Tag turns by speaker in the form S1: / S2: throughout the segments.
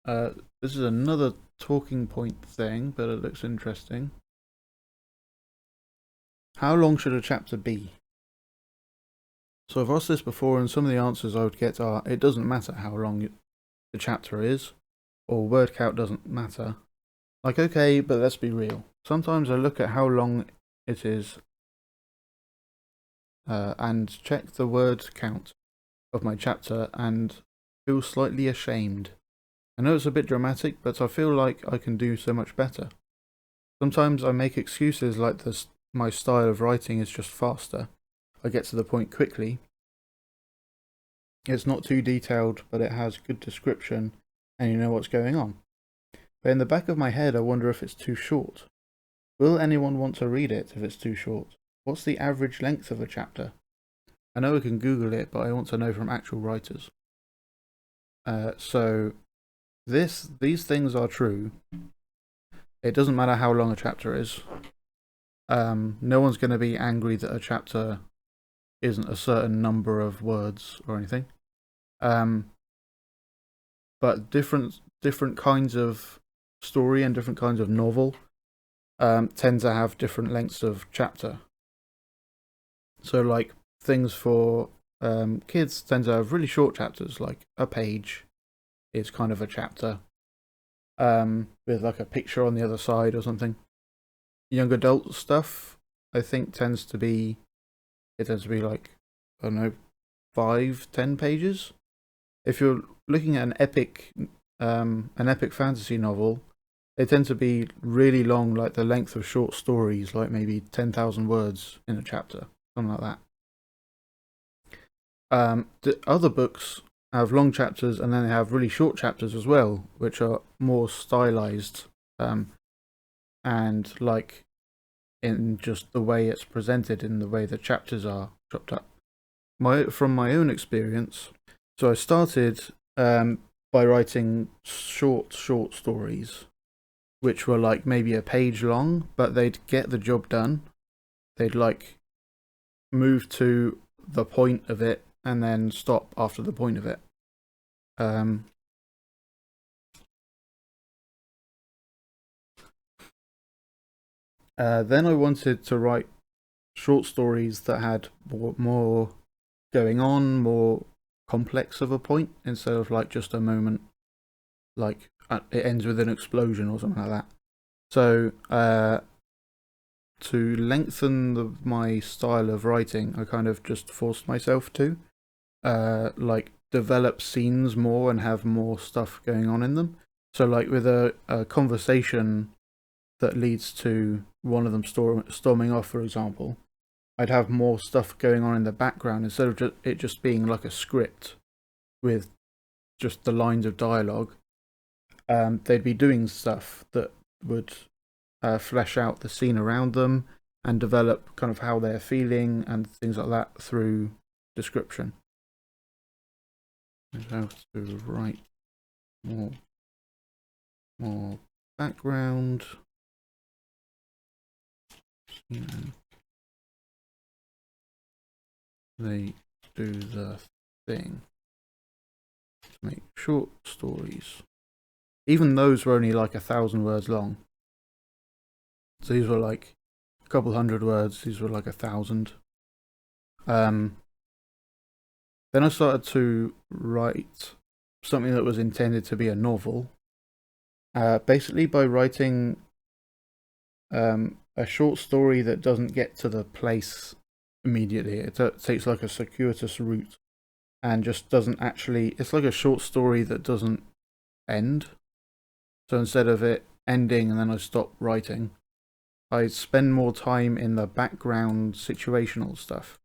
S1: This is another talking point thing, but it looks interesting. How long should a chapter be? So I've asked this before, and some of the answers I would get are, it doesn't matter how long the chapter is, or word count doesn't matter. Like, okay, but let's be real. Sometimes I look at how long it is and check the word count of my chapter and feel slightly ashamed. I know it's a bit dramatic, but I feel like I can do so much better. Sometimes I make excuses like this. My style of writing is just faster. I get to the point quickly. It's not too detailed, but it has good description and you know what's going on. But in the back of my head, I wonder if it's too short. Will anyone want to read it if it's too short? What's the average length of a chapter? I know I can Google it, but I want to know from actual writers. So these things are true. It doesn't matter how long a chapter is. No one's going to be angry that a chapter isn't a certain number of words or anything. But different kinds of story and different kinds of novel tend to have different lengths of chapter. So like things for kids tend to have really short chapters, like a page is kind of a chapter, with like a picture on the other side or something. Young adult stuff, I think, tends to be like, I don't know, 5-10 pages. If you're looking at an epic fantasy novel, they tend to be really long, like the length of short stories, like maybe 10,000 words in a chapter, something like that. The other books have long chapters, and then they have really short chapters as well, which are more stylized, and like in just the way it's presented, in the way the chapters are chopped up. From my own experience, so I started by writing short stories, which were like maybe a page long, but they'd get the job done. They'd like move to the point of it and then stop after the point of it. Then I wanted to write short stories that had more going on, more complex of a point, instead of like just a moment, like it ends with an explosion or something like that. So to lengthen my style of writing, I kind of just forced myself to like develop scenes more and have more stuff going on in them. So like with a conversation that leads to one of them storming off, for example, I'd have more stuff going on in the background instead of it just being like a script with just the lines of dialogue. They'd be doing stuff that would flesh out the scene around them and develop kind of how they're feeling and things like that through description. I have to write more background. You know, they do the thing to make short stories. Even those were only like 1,000 words long. So these were like a couple hundred words. These were like 1,000. Then I started to write something that was intended to be a novel. Basically, by writing a short story that doesn't get to the place immediately. It takes like a circuitous route and just doesn't actually. It's like a short story that doesn't end. So instead of it ending and then I stop writing, I spend more time in the background situational stuff.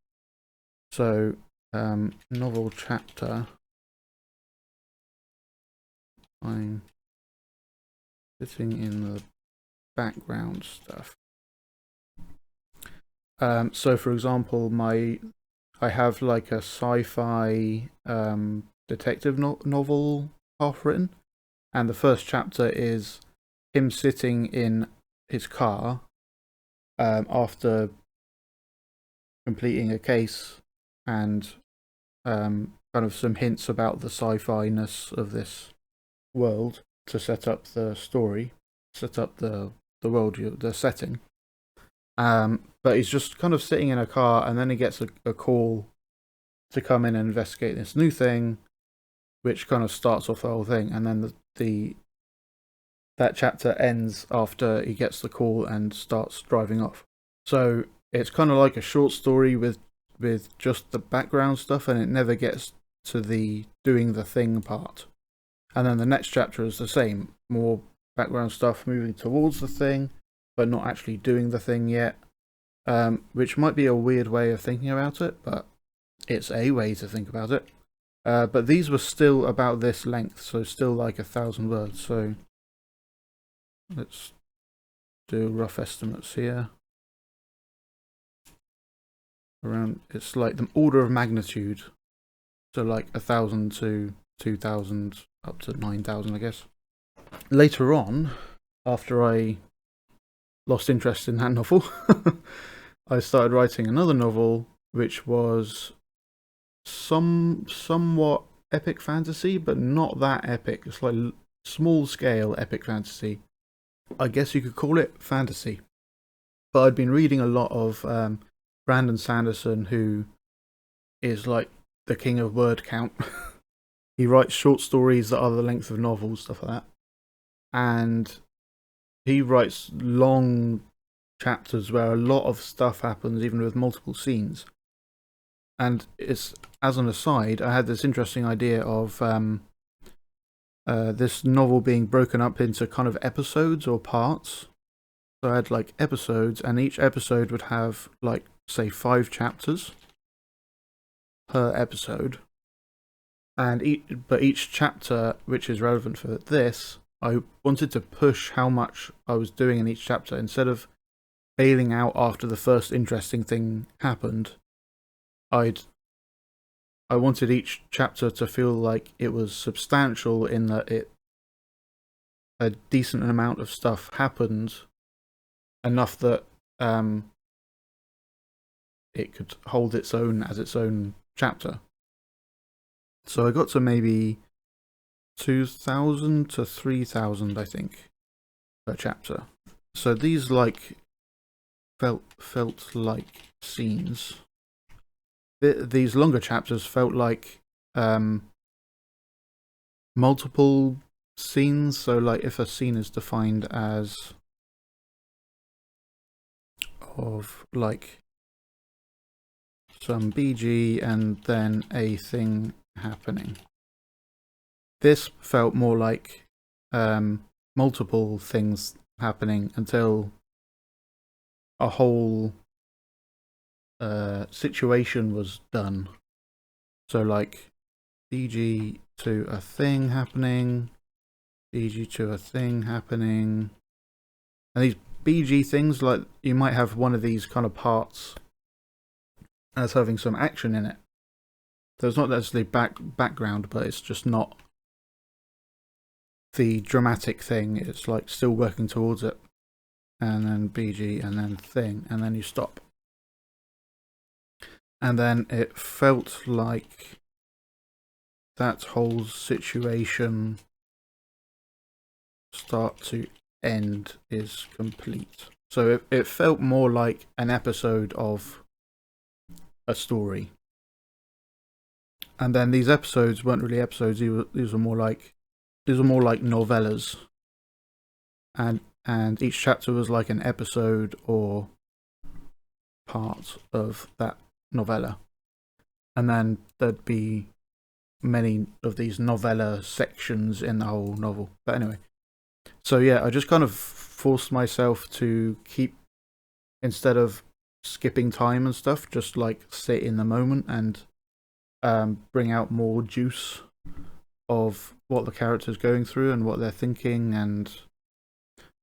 S1: So, novel chapter. I'm sitting in the background stuff. So for example, I have like a sci-fi detective novel half written, and the first chapter is him sitting in his car after completing a case, and kind of some hints about the sci-fi-ness of this world. to set up the story, set up the world, the setting. But he's just kind of sitting in a car, and then he gets a call to come in and investigate this new thing, which kind of starts off the whole thing. And then that chapter ends after he gets the call and starts driving off. So it's kind of like a short story with just the background stuff, and it never gets to the doing the thing part. And then the next chapter is the same, more background stuff moving towards the thing, but not actually doing the thing yet. Which might be a weird way of thinking about it, but it's a way to think about it. But these were still about this length, so still like 1,000 words. So let's do rough estimates here. It's like the order of magnitude, so like 1,000 to 2,000 up to 9,000, I guess. Later on, after I lost interest in that novel, I started writing another novel, which was somewhat epic fantasy, but not that epic. It's like small scale epic fantasy. I guess you could call it fantasy. But I'd been reading a lot of Brandon Sanderson, who is like the king of word count. He writes short stories that are the length of novels, stuff like that. And he writes long chapters where a lot of stuff happens, even with multiple scenes. And it's, as an aside, I had this interesting idea of this novel being broken up into kind of episodes or parts. So I had like episodes, and each episode would have like, say, 5 chapters per episode. And each chapter, which is relevant for this, I wanted to push how much I was doing in each chapter. Instead of bailing out after the first interesting thing happened, I wanted each chapter to feel like it was substantial, in that a decent amount of stuff happened, enough that it could hold its own as its own chapter. So I got to maybe 2,000 to 3,000, I think, per chapter. So these like felt like scenes. These longer chapters felt like multiple scenes. So like if a scene is defined as of like some BG and then a thing happening, this felt more like multiple things happening until a whole situation was done. So like BG to a thing happening, BG to a thing happening, and these BG things, like you might have one of these kind of parts as having some action in it. So it's not necessarily background, but it's just not the dramatic thing. It's like still working towards it, and then BG, and then thing, and then you stop. And then it felt like that whole situation, start to end, is complete. So it felt more like an episode of a story. And then these episodes weren't really episodes. These were more like novellas. And each chapter was like an episode or part of that novella. And then there'd be many of these novella sections in the whole novel. But anyway, so yeah, I just kind of forced myself to keep, instead of skipping time and stuff, just like sit in the moment and bring out more juice of what the character's going through and what they're thinking, and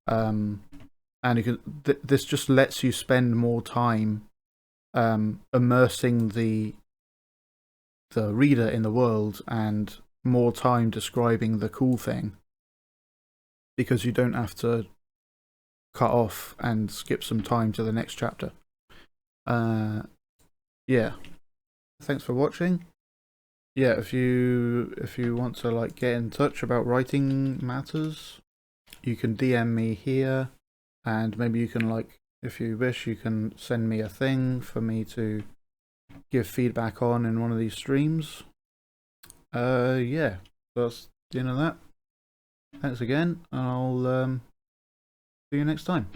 S1: you can this just lets you spend more time immersing the reader in the world, and more time describing the cool thing, because you don't have to cut off and skip some time to the next chapter. Yeah, thanks for watching. yeah, if you want to like get in touch about writing matters, you can DM me here, and maybe you can like, if you wish, you can send me a thing for me to give feedback on in one of these streams. Yeah, that's the end of that. Thanks again, and I'll see you next time.